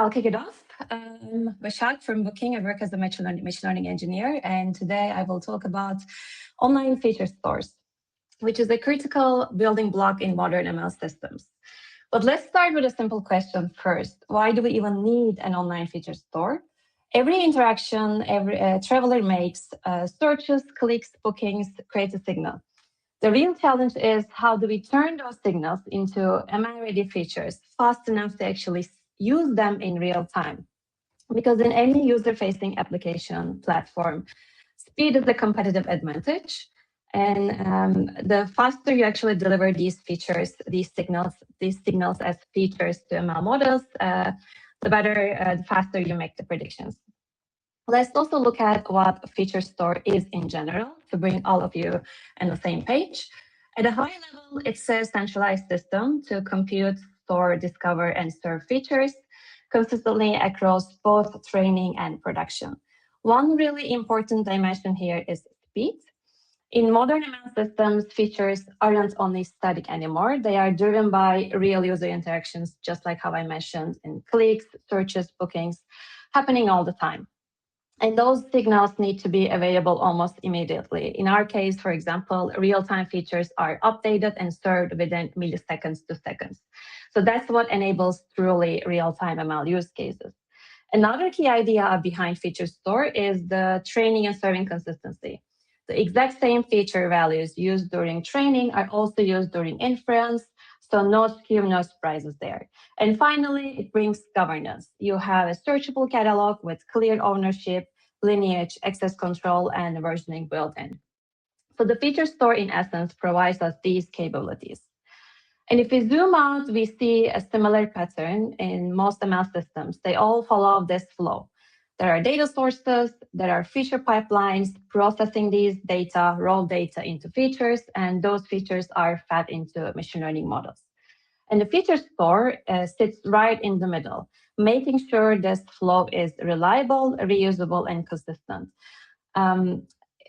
I'll kick it off. I'm Başak from Booking. I work as a machine learning engineer, and today I will talk about online feature stores, which is a critical building block in modern ML systems. But let's start with a simple question first. Why do we even need an online feature store? Every interaction, every traveler makes, searches, clicks, bookings, creates a signal. The real challenge is how do we turn those signals into ML-ready features fast enough to actually use them in real time? Because in any user-facing application platform, speed is a competitive advantage. And the faster you actually deliver these features, these signals as features to ML models, the better, the faster you make the predictions. Let's also look at what a feature store is in general to bring all of you on the same page. At a high level, it's a centralized system to compute, store, discover, and serve features consistently across both training and production. One really important dimension here is speed. In modern ML systems, features aren't only static anymore. They are driven by real user interactions, just like how I mentioned in clicks, searches, bookings, happening all the time. And those signals need to be available almost immediately. In our case, for example, real-time features are updated and served within milliseconds to seconds. So that's what enables truly real-time ML use cases. Another key idea behind feature store is the training and serving consistency. The exact same feature values used during training are also used during inference, so no skew, no surprises there. And finally, it brings governance. You have a searchable catalog with clear ownership, lineage, access control, and versioning built in. So the feature store, in essence, provides us these capabilities. And if we zoom out, we see a similar pattern in most ML systems. They all follow this flow. There are data sources, there are feature pipelines processing these data, raw data into features, and those features are fed into machine learning models. And the feature store sits right in the middle, making sure this flow is reliable, reusable, and consistent.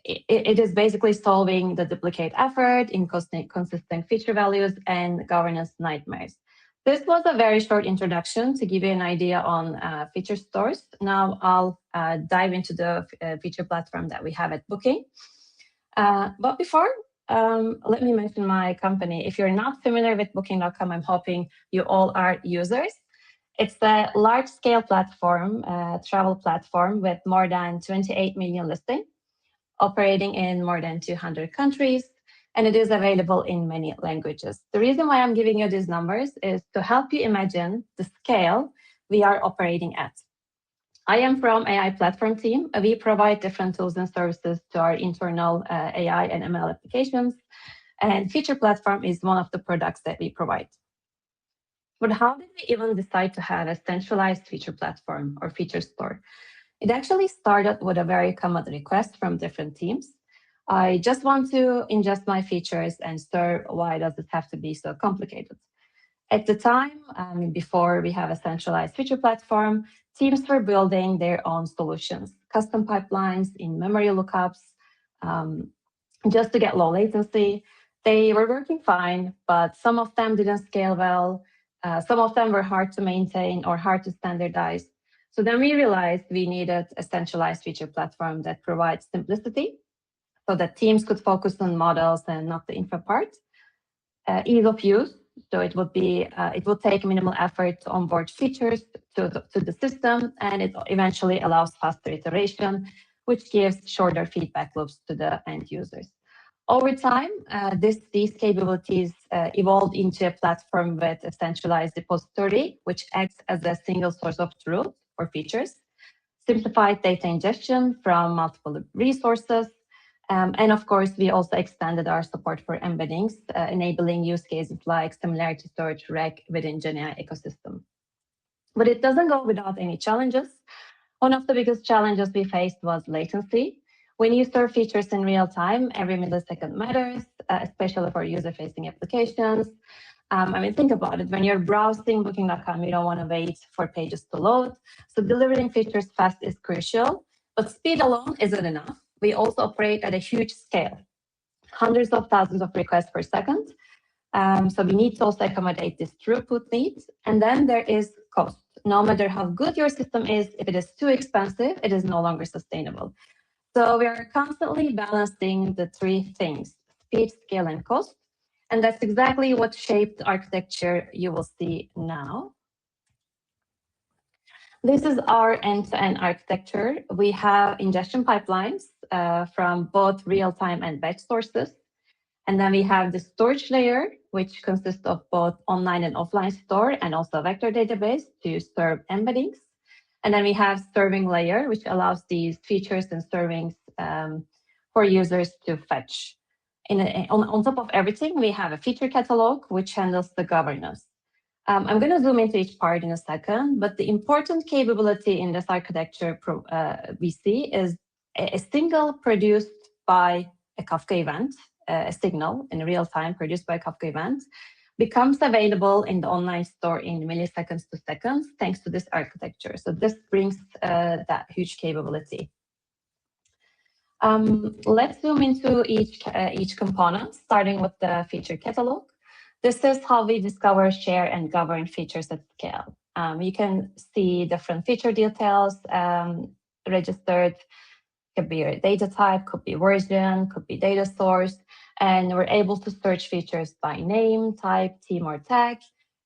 It is basically solving the duplicate effort, inconsistent feature values, and governance nightmares. This was a very short introduction to give you an idea on feature stores. Now I'll dive into the feature platform that we have at Booking. But before, let me mention my company. If you're not familiar with Booking.com, I'm hoping you all are users. It's a large-scale platform, travel platform with more than 28 million listings, operating in more than 200 countries, and it is available in many languages. The reason why I'm giving you these numbers is to help you imagine the scale we are operating at. I am from AI platform team. We provide different tools and services to our internal AI and ML applications, and feature platform is one of the products that we provide. But how did we even decide to have a centralized feature platform or feature store? It actually started with a very common request from different teams. I just want to ingest my features and serve. Why does it have to be so complicated? At the time, before we have a centralized feature platform, teams were building their own solutions, custom pipelines, in-memory lookups, just to get low latency. They were working fine, but some of them didn't scale well. Some of them were hard to maintain or hard to standardize. So then we realized we needed a centralized feature platform that provides simplicity so that teams could focus on models and not the infra part. Ease of use, so it would take minimal effort to onboard features to the system, and it eventually allows faster iteration, which gives shorter feedback loops to the end users. Over time, these capabilities evolved into a platform with a centralized repository, which acts as a single source of truth for features, simplified data ingestion from multiple resources, and of course, we also extended our support for embeddings, enabling use cases like similarity search, reg within GenAI ecosystem. But it doesn't go without any challenges. One of the biggest challenges we faced was latency. When you serve features in real time, every millisecond matters, especially for user-facing applications. Think about it. When you're browsing Booking.com, you don't want to wait for pages to load. So delivering features fast is crucial, but speed alone isn't enough. We also operate at a huge scale, hundreds of thousands of requests per second. So we need to also accommodate this throughput needs. And then there is cost. no matter how good your system is, if it is too expensive, it is no longer sustainable. So we are constantly balancing the three things: speed, scale, and cost. And that's exactly what shaped the architecture you will see now. This is our end-to-end architecture. We have ingestion pipelines from both real-time and batch sources. And then we have the storage layer, which consists of both online and offline store and also a vector database to serve embeddings. And then we have serving layer, which allows these features and servings for users to fetch. On top of everything, we have a feature catalog, which handles the governance. I'm going to zoom into each part in a second, but the important capability in this architecture we see is a signal produced by a Kafka event, a signal in real time produced by a Kafka event, becomes available in the online store in milliseconds to seconds, thanks to this architecture. So this brings that huge capability. Let's zoom into each component, starting with the feature catalog. This is how we discover, share, and govern features at scale. You can see different feature details registered. Could be your data type, could be version, could be data source. And we're able to search features by name, type, team, or tag.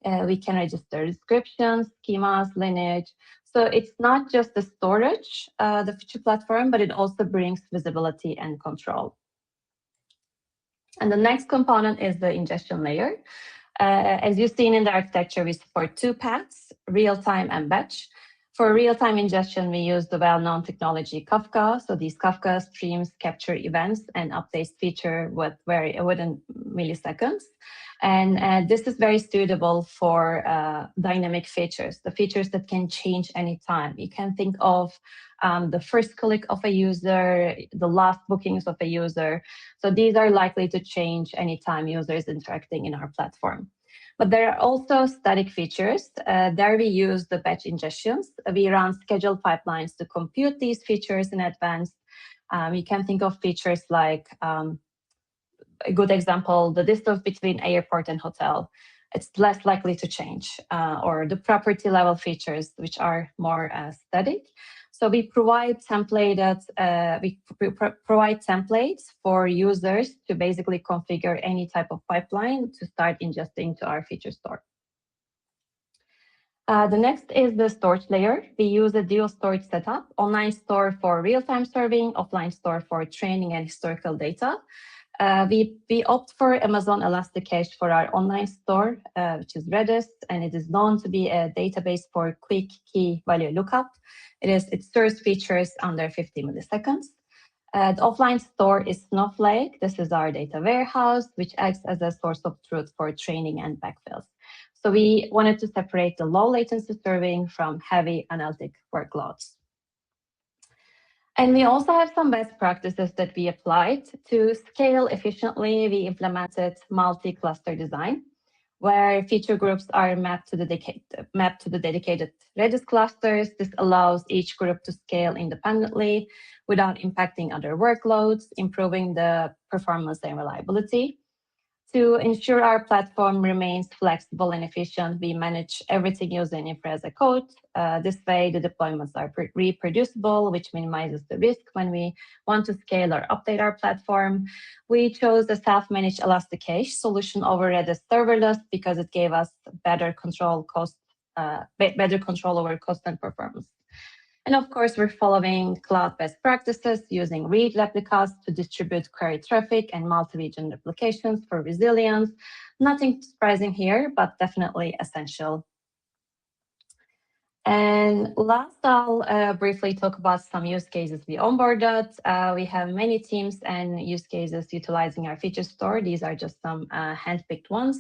We can register descriptions, schemas, lineage. So it's not just the storage, the feature platform, but it also brings visibility and control. And the next component is the ingestion layer. As you've seen in the architecture, we support two paths, real-time and batch. For real-time ingestion, we use the well-known technology Kafka. So these Kafka streams capture events and updates feature within milliseconds. And this is very suitable for dynamic features, the features that can change anytime. You can think of the first click of a user, the last bookings of a user. So these are likely to change anytime user is interacting in our platform. But there are also static features. There we use the batch ingestions. We run scheduled pipelines to compute these features in advance. You can think of features like, a good example, the distance between airport and hotel. It's less likely to change, or the property level features, which are more static. So we provide templates for users to basically configure any type of pipeline to start ingesting to our feature store. The next is the storage layer. We use a dual storage setup, online store for real-time serving, offline store for training and historical data. We opt for Amazon ElastiCache for our online store, which is Redis, and it is known to be a database for quick key value lookup. It serves features under 50 milliseconds. The offline store is Snowflake. This is our data warehouse, which acts as a source of truth for training and backfills. So we wanted to separate the low latency serving from heavy analytic workloads. And we also have some best practices that we applied to scale efficiently. We implemented multi-cluster design, where feature groups are mapped to the dedicated Redis clusters. This allows each group to scale independently without impacting other workloads, improving the performance and reliability. To ensure our platform remains flexible and efficient, we manage everything using Infra as a code. This way, the deployments are reproducible, which minimizes the risk when we want to scale or update our platform. We chose the self-managed ElastiCache solution over Redis serverless because it gave us better control over cost and performance. And of course, we're following cloud best practices using read replicas to distribute query traffic and multi-region replications for resilience. Nothing surprising here, but definitely essential. And last, I'll briefly talk about some use cases we onboarded. We have many teams and use cases utilizing our feature store. These are just some handpicked ones.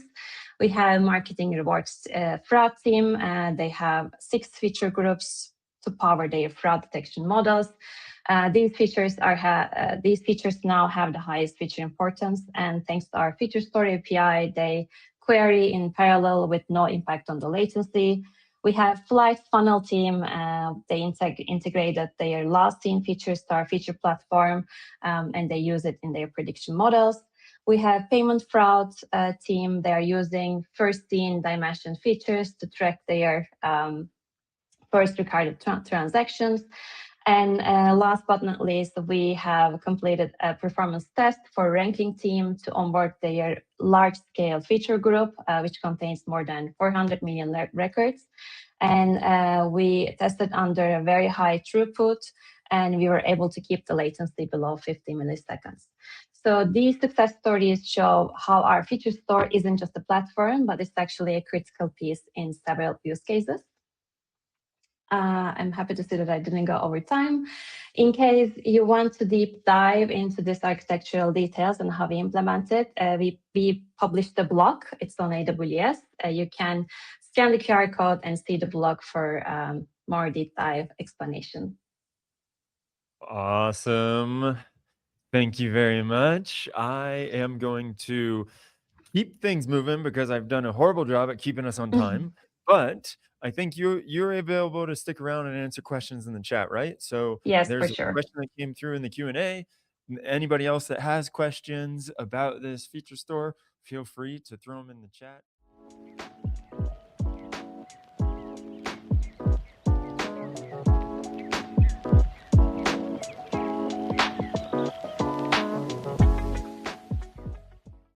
We have marketing rewards fraud team. They have 6 feature groups to power their fraud detection models. These features now have the highest feature importance, and thanks to our feature store API, they query in parallel with no impact on the latency. We have flight funnel team. They integrated their last seen features to our feature platform, and they use it in their prediction models. We have payment fraud team. They are using first seen dimension features to track their first recorded transactions. And last but not least, we have completed a performance test for ranking team to onboard their large-scale feature group, which contains more than 400 million records. And we tested under a very high throughput, and we were able to keep the latency below 50 milliseconds. So these success stories show how our feature store isn't just a platform, but it's actually a critical piece in several use cases. I'm happy to see that I didn't go over time. In case you want to deep dive into this architectural details and how we implement it, we published a blog. It's on AWS. You can scan the QR code and see the blog for more deep dive explanation. Awesome. Thank you very much. I am going to keep things moving because I've done a horrible job at keeping us on time. But I think you're available to stick around and answer questions in the chat, right? So Yes, for there's a sure. question that came through in the Q&A. Anybody else that has questions about this feature store, feel free to throw them in the chat.